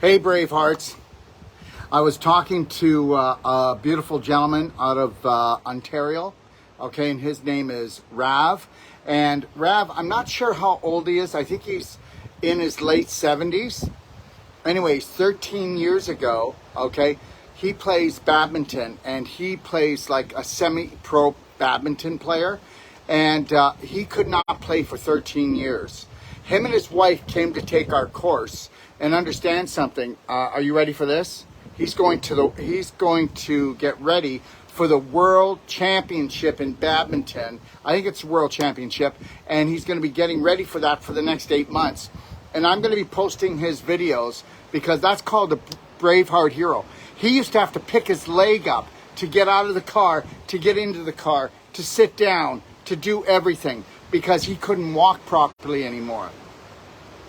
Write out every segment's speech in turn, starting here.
Hey, BraveHearts. I was talking to a beautiful gentleman out of Ontario, okay, and his name is Rav. And Rav, I'm not sure how old he is. I think he's in his late 70s. Anyways, 13 years ago, okay, he plays badminton, and he plays like a semi-pro badminton player, and he could not play for 13 years. Him and his wife came to take our course. And understand something. Are you ready for this? He's going to get ready for the World Championship in badminton. I think it's the World Championship, and he's going to be getting ready for that for the next 8 months. And I'm going to be posting his videos because that's called a BraveHeart hero. He used to have to pick his leg up to get out of the car, to get into the car, to sit down, to do everything because he couldn't walk properly anymore.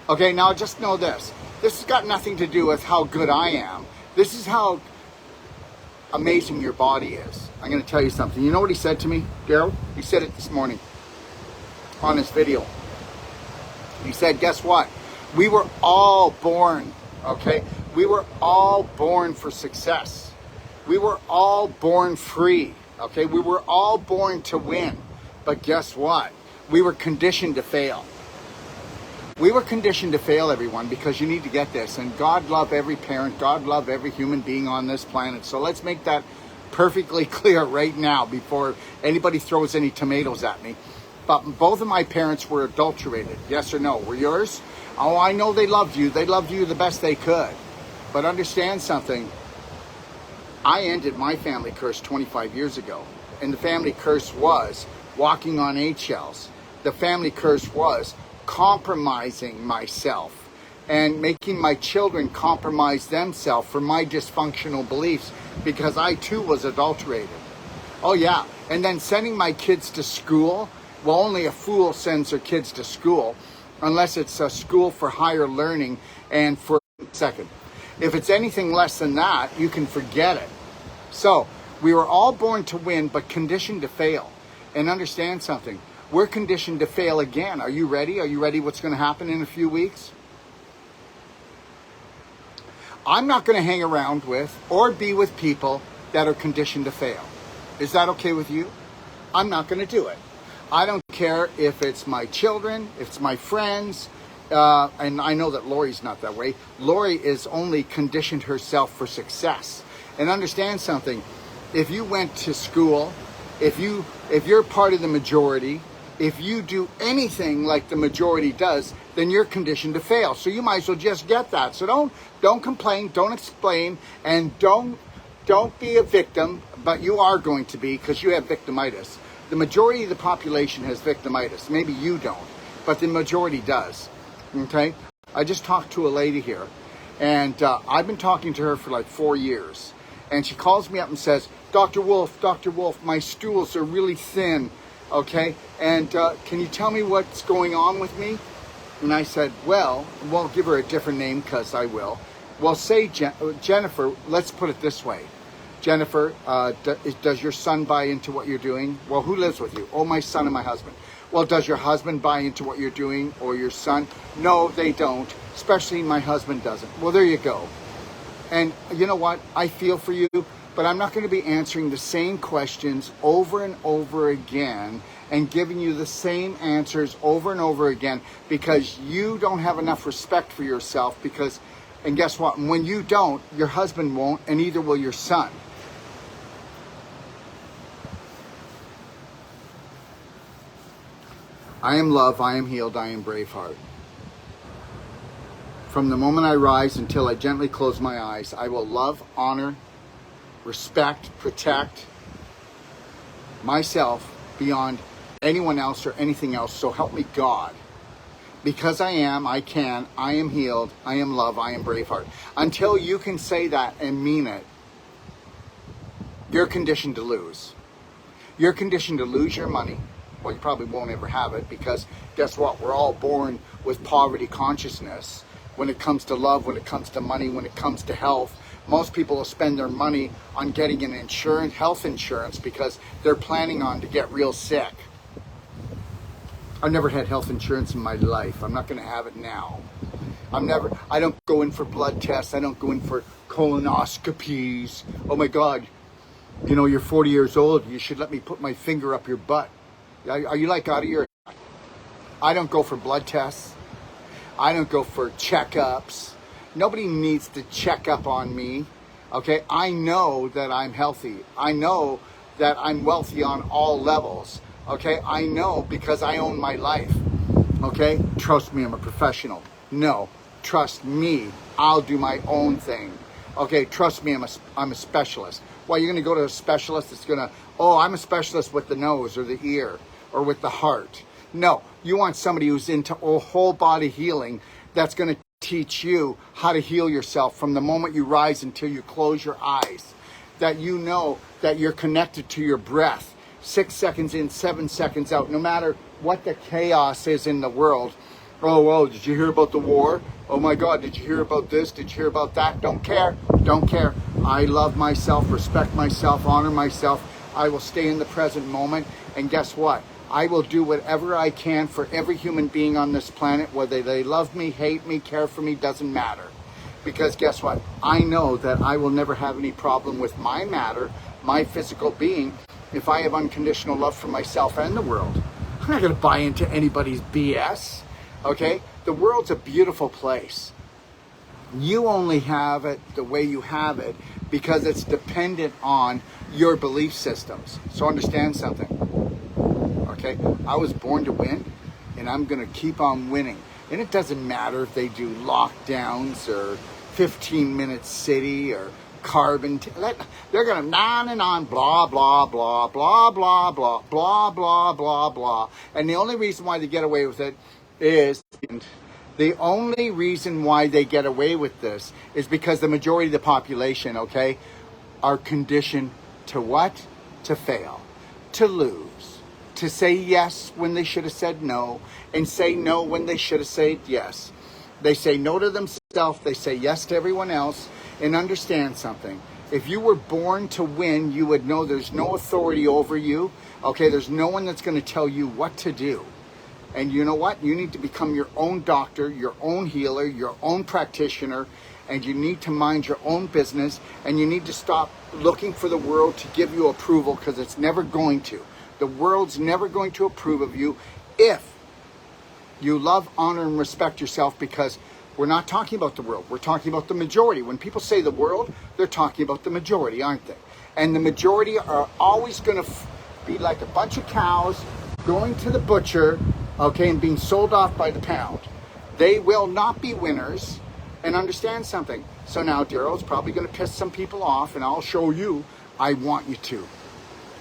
Okay, now just know this. This has got nothing to do with how good I am. This is how amazing your body is. I'm going to tell you something. You know what he said to me, Daryl? He said it this morning on his video. He said, guess what? We were all born, okay? We were all born for success. We were all born free, okay? We were all born to win. But guess what? We were conditioned to fail. We were conditioned to fail, everyone, because you need to get this. And God love every parent. God love every human being on this planet. So let's make that perfectly clear right now before anybody throws any tomatoes at me. But both of my parents were adulterated. Yes or no? Were yours? Oh, I know they loved you. They loved you the best they could. But understand something. I ended my family curse 25 years ago. And the family curse was walking on eggshells. The family curse was compromising myself and making my children compromise themselves for my dysfunctional beliefs because I too was adulterated. Oh yeah, and then sending my kids to school. Well, only a fool sends their kids to school unless it's a school for higher learning and for second. If it's anything less than that, you can forget it. So we were all born to win but conditioned to fail. And understand something. We're conditioned to fail again. Are you ready? Are you ready what's going to happen in a few weeks? I'm not going to hang around with or be with people that are conditioned to fail. Is that okay with you? I'm not going to do it. I don't care if it's my children, if it's my friends, and I know that Lori's not that way. Lori is only conditioned herself for success. And understand something. If you went to school, if you're part of the majority, if you do anything like the majority does, then you're conditioned to fail. So you might as well just get that. So don't complain, don't explain, and don't be a victim, but you are going to be because you have victimitis. The majority of the population has victimitis. Maybe you don't, but the majority does. Okay? I just talked to a lady here, and I've been talking to her for like 4 years. And she calls me up and says, Dr. Wolf, my stools are really thin. Okay, and can you tell me what's going on with me? And I said, well, give her a different name because I will. Well, say Jennifer, let's put it this way. Jennifer, does your son buy into what you're doing? Well, who lives with you? Oh, my son and my husband. Well, does your husband buy into what you're doing or your son? No, they don't, especially my husband doesn't. Well, there you go. And you know what? I feel for you. But I'm not going to be answering the same questions over and over again and giving you the same answers over and over again because you don't have enough respect for yourself and guess what? When you don't, your husband won't, and neither will your son. I am love, I am healed, I am BraveHeart. From the moment I rise until I gently close my eyes, I will love, honor, respect, protect myself beyond anyone else or anything else. So help me God. Because I am, I can, I am healed, I am love, I am BraveHeart. Until you can say that and mean it, you're conditioned to lose. You're conditioned to lose your money. Well, you probably won't ever have it because guess what? We're all born with poverty consciousness. When it comes to love, when it comes to money, when it comes to health, most people will spend their money on getting an insurance, health insurance, because they're planning on to get real sick. I've never had health insurance in my life. I'm not going to have it now. I don't go in for blood tests. I don't go in for colonoscopies. Oh my God, you're 40 years old. You should let me put my finger up your butt. Are you like out of your... I don't go for blood tests. I don't go for checkups. Nobody needs to check up on me. Okay, I know that I'm healthy. I know that I'm wealthy on all levels. Okay, I know because I own my life. Okay, trust me, I'm a professional. No, trust me, I'll do my own thing. Okay, trust me, I'm a specialist. Well, you're going to go to a specialist that's going to, oh, I'm a specialist with the nose or the ear or with the heart. No, you want somebody who's into whole body healing that's going to teach you how to heal yourself from the moment you rise until you close your eyes. That you know that you're connected to your breath. 6 seconds in, 7 seconds out, no matter what the chaos is in the world. Oh, did you hear about the war? Oh my God, did you hear about this? Did you hear about that? Don't care. I love myself, respect myself, honor myself. I will stay in the present moment. And guess what? I will do whatever I can for every human being on this planet, whether they love me, hate me, care for me, doesn't matter. Because guess what? I know that I will never have any problem with my matter, my physical being, if I have unconditional love for myself and the world. I'm not going to buy into anybody's BS. Okay? The world's a beautiful place. You only have it the way you have it because it's dependent on your belief systems. So understand something. Okay? I was born to win, and I'm going to keep on winning. And it doesn't matter if they do lockdowns or 15-minute city or carbon. They're going to on and on, blah, blah, blah, blah, blah, blah, blah, blah, blah, blah. And the only reason why they get away with it is... The only reason why they get away with this is because the majority of the population, okay, are conditioned to what? To fail, to lose, to say yes when they should have said no, and say no when they should have said yes. They say no to themselves, they say yes to everyone else, and understand something. If you were born to win, you would know there's no authority over you, okay? There's no one that's going to tell you what to do. And you know what? You need to become your own doctor, your own healer, your own practitioner, and you need to mind your own business, and you need to stop looking for the world to give you approval, because it's never going to. The world's never going to approve of you if you love, honor, and respect yourself, because we're not talking about the world. We're talking about the majority. When people say the world, they're talking about the majority, aren't they? And the majority are always going to be like a bunch of cows going to the butcher, okay, and being sold off by the pound. They will not be winners. And understand something. So now Daryl's probably going to piss some people off, and I'll show you. I want you to.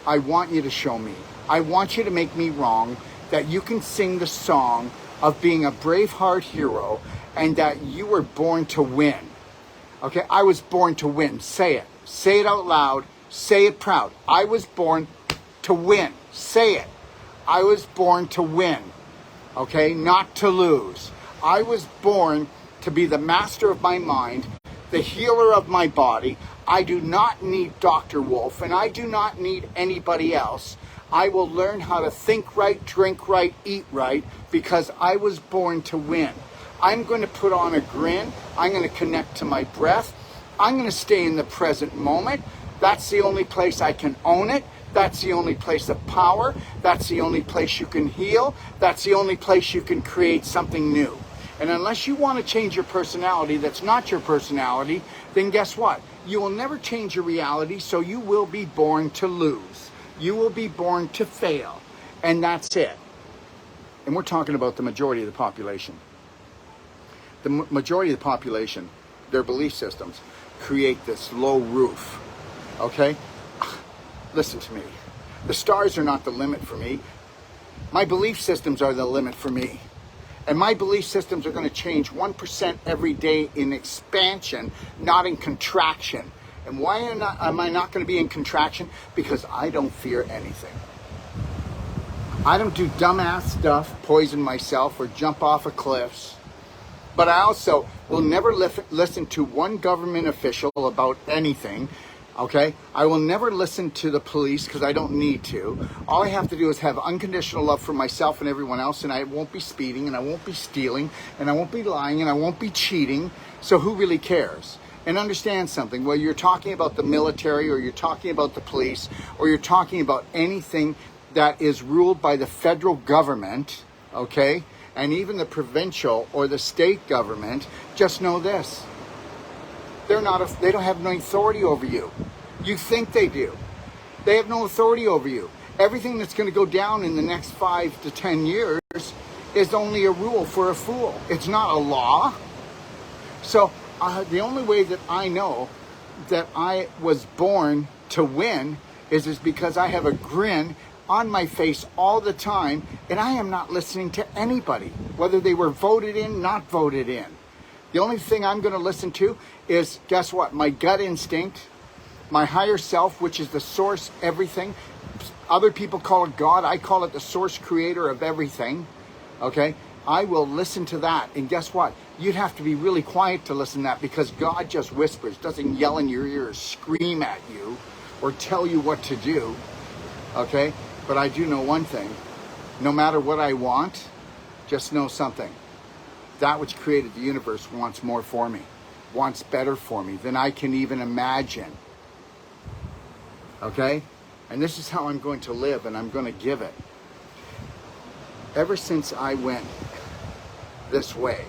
I want you to show me. I want you to make me wrong, that you can sing the song of being a BraveHeart hero, and that you were born to win. Okay, I was born to win. Say it. Say it out loud. Say it proud. I was born to win. Say it. I was born to win. Okay, not to lose. I was born to be the master of my mind, the healer of my body. I do not need Dr. Wolf, and I do not need anybody else. I will learn how to think right, drink right, eat right, because I was born to win. I'm going to put on a grin. I'm going to connect to my breath. I'm going to stay in the present moment. That's the only place I can own it. That's the only place of power. That's the only place you can heal. That's the only place you can create something new. And unless you want to change your personality that's not your personality, then guess what? You will never change your reality, so you will be born to lose. You will be born to fail. And that's it. And we're talking about the majority of the population. The majority of the population, their belief systems, create this low roof. Okay? Listen to me. The stars are not the limit for me. My belief systems are the limit for me. And my belief systems are going to change 1% every day in expansion, not in contraction. And why am I not going to be in contraction? Because I don't fear anything. I don't do dumbass stuff, poison myself, or jump off of cliffs. But I also will never listen to one government official about anything. Okay, I will never listen to the police because I don't need to. All I have to do is have unconditional love for myself and everyone else, and I won't be speeding, and I won't be stealing, and I won't be lying, and I won't be cheating. So who really cares? And understand something, whether you're talking about the military, or you're talking about the police, or you're talking about anything that is ruled by the federal government, okay, and even the provincial or the state government, just know this. They don't have no authority over you. You think they do. They have no authority over you. Everything that's going to go down in the next 5 to 10 years is only a rule for a fool. It's not a law. So the only way that I know that I was born to win is because I have a grin on my face all the time, and I am not listening to anybody, whether they were voted in, not voted in. The only thing I'm going to listen to is, guess what? My gut instinct, my higher self, which is the source, everything. Other people call it God. I call it the source creator of everything. Okay? I will listen to that. And guess what? You'd have to be really quiet to listen to that, because God just whispers, doesn't yell in your ear, scream at you, or tell you what to do. Okay? But I do know one thing. No matter what I want, just know something. That which created the universe wants more for me, wants better for me than I can even imagine. Okay? And this is how I'm going to live, and I'm going to give it. Ever since I went this way,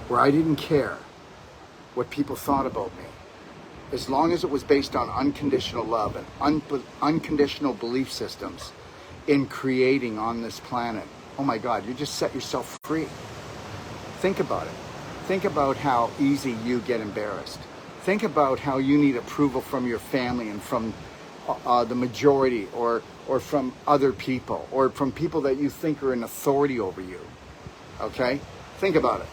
where I didn't care what people thought about me, as long as it was based on unconditional love and unconditional belief systems in creating on this planet, oh my God, you just set yourself free. Think about it. Think about how easy you get embarrassed. Think about how you need approval from your family and from the majority, or from other people, or from people that you think are in authority over you. Okay? Think about it.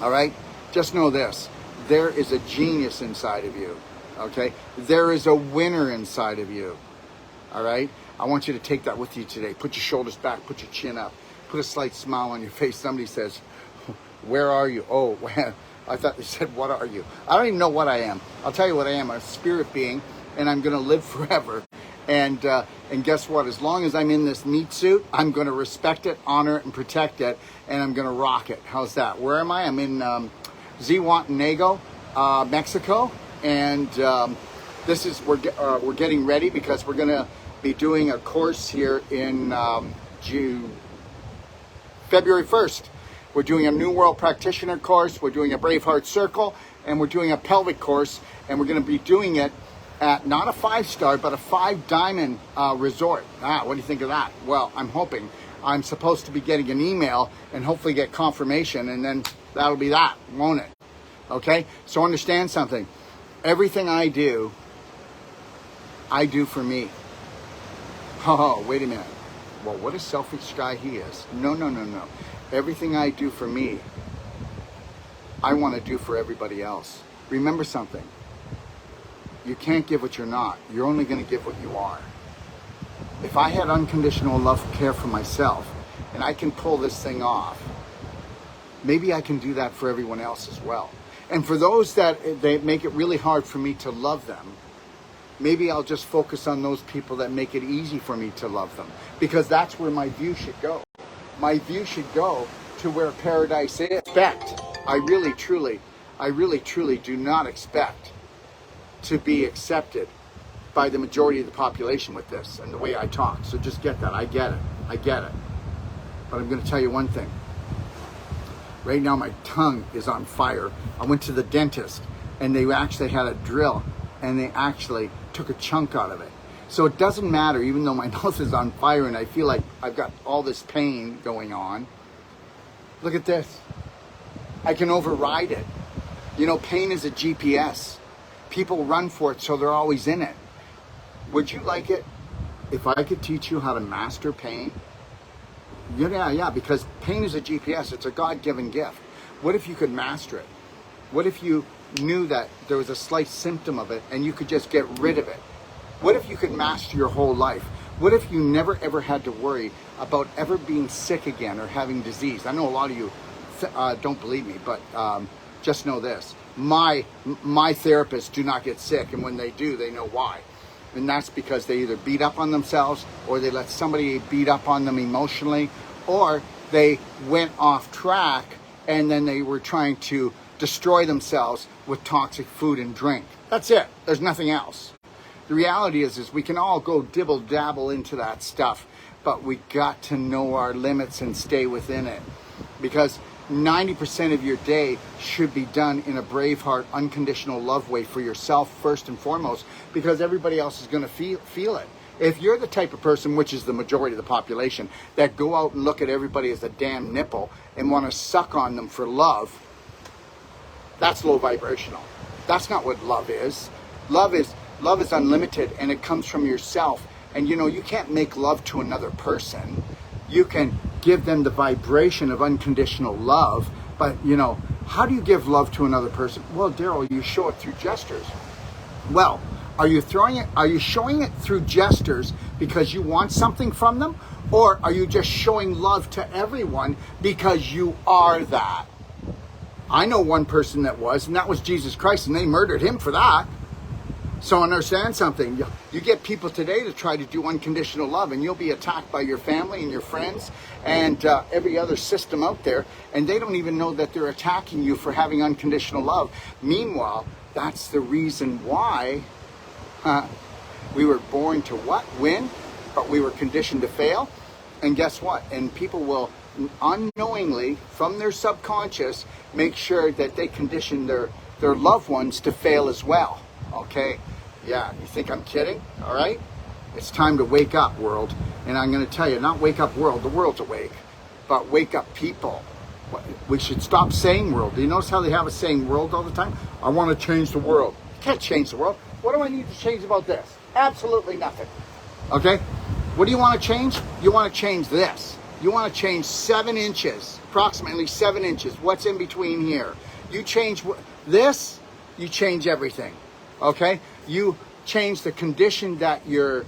All right? Just know this. There is a genius inside of you. Okay? There is a winner inside of you. All right? I want you to take that with you today. Put your shoulders back. Put your chin up. Put a slight smile on your face. Somebody says, where are you? Oh, I thought they said, what are you? I don't even know what I am. I'll tell you what I am. I'm a spirit being, and I'm going to live forever. And guess what? As long as I'm in this meat suit, I'm going to respect it, honor it, and protect it, and I'm going to rock it. How's that? Where am I? I'm in Zihuatanejo, Mexico, and this is we're getting ready, because we're going to be doing a course here in February 1st. We're doing a New World Practitioner course, we're doing a BraveHeart Circle, and we're doing a Pelvic course, and we're going to be doing it at not a 5-star, but a 5-diamond resort. What do you think of that? Well, I'm hoping. I'm supposed to be getting an email and hopefully get confirmation, and then that'll be that, won't it? Okay? So understand something. Everything I do for me. Oh, wait a minute. Well, what a selfish guy he is. No. Everything I do for me, I want to do for everybody else. Remember something. You can't give what you're not. You're only going to give what you are. If I had unconditional love and care for myself, and I can pull this thing off, maybe I can do that for everyone else as well. And for those that they make it really hard for me to love them, maybe I'll just focus on those people that make it easy for me to love them, because that's where my view should go. My view should go to where paradise is. I really truly do not expect to be accepted by the majority of the population with this and the way I talk. So just get that. I get it. But I'm going to tell you one thing. Right now my tongue is on fire. I went to the dentist, and they actually had a drill, and they actually took a chunk out of it. So it doesn't matter, even though my mouth is on fire and I feel like I've got all this pain going on. Look at this. I can override it. You know, pain is a GPS. People run for it, so they're always in it. Would you like it if I could teach you how to master pain? Yeah, because pain is a GPS. It's a God-given gift. What if you could master it? What if you knew that there was a slight symptom of it and you could just get rid of it? What if you could master your whole life? What if you never ever had to worry about ever being sick again or having disease? I know a lot of you don't believe me, but just know this. My therapists do not get sick, and when they do, they know why. And that's because they either beat up on themselves, or they let somebody beat up on them emotionally, or they went off track and then they were trying to destroy themselves with toxic food and drink. That's it. There's nothing else. The reality is we can all go dibble dabble into that stuff, but we got to know our limits and stay within it, because 90% of your day should be done in a BraveHeart, unconditional love way for yourself first and foremost, because everybody else is going to feel it. If you're the type of person, which is the majority of the population, that go out and look at everybody as a damn nipple and want to suck on them for love, that's low vibrational. That's not what love is. Love is unlimited, and it comes from yourself. And you can't make love to another person. You can give them the vibration of unconditional love, but how do you give love to another person? Well, Daryl, you show it through gestures. Well, are you showing it through gestures because you want something from them? Or are you just showing love to everyone because you are that? I know one person that was, and that was Jesus Christ, and they murdered him for that. So understand something. You get people today to try to do unconditional love, and you'll be attacked by your family and your friends and every other system out there, and they don't even know that they're attacking you for having unconditional love. Meanwhile, that's the reason why we were born to what? Win, but we were conditioned to fail. And guess what? And people will unknowingly, from their subconscious, make sure that they condition their loved ones to fail as well. Okay? Yeah, you think I'm kidding? All right? It's time to wake up, world. And I'm going to tell you, not wake up, world. The world's awake. But wake up, people. We should stop saying world. Do you notice how they have us saying world all the time? I want to change the world. You can't change the world. What do I need to change about this? Absolutely nothing. Okay? What do you want to change? You want to change this. You want to change 7 inches, approximately 7 inches. What's in between here? You change this, you change everything. Okay? You change the condition that you're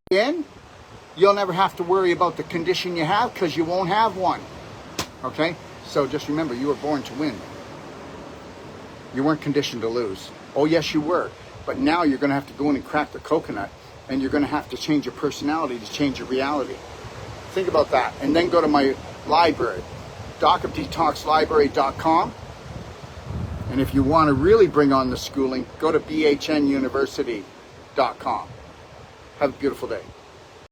in, you'll never have to worry about the condition you have, because you won't have one. Okay? So just remember, you were born to win. You weren't conditioned to lose. Oh yes, you were. But now you're going to have to go in and crack the coconut, and you're going to have to change your personality to change your reality. Think about that. And then go to my library, docofdetoxlibrary.com. And if you want to really bring on the schooling, go to bhnuniversity.com. Have a beautiful day.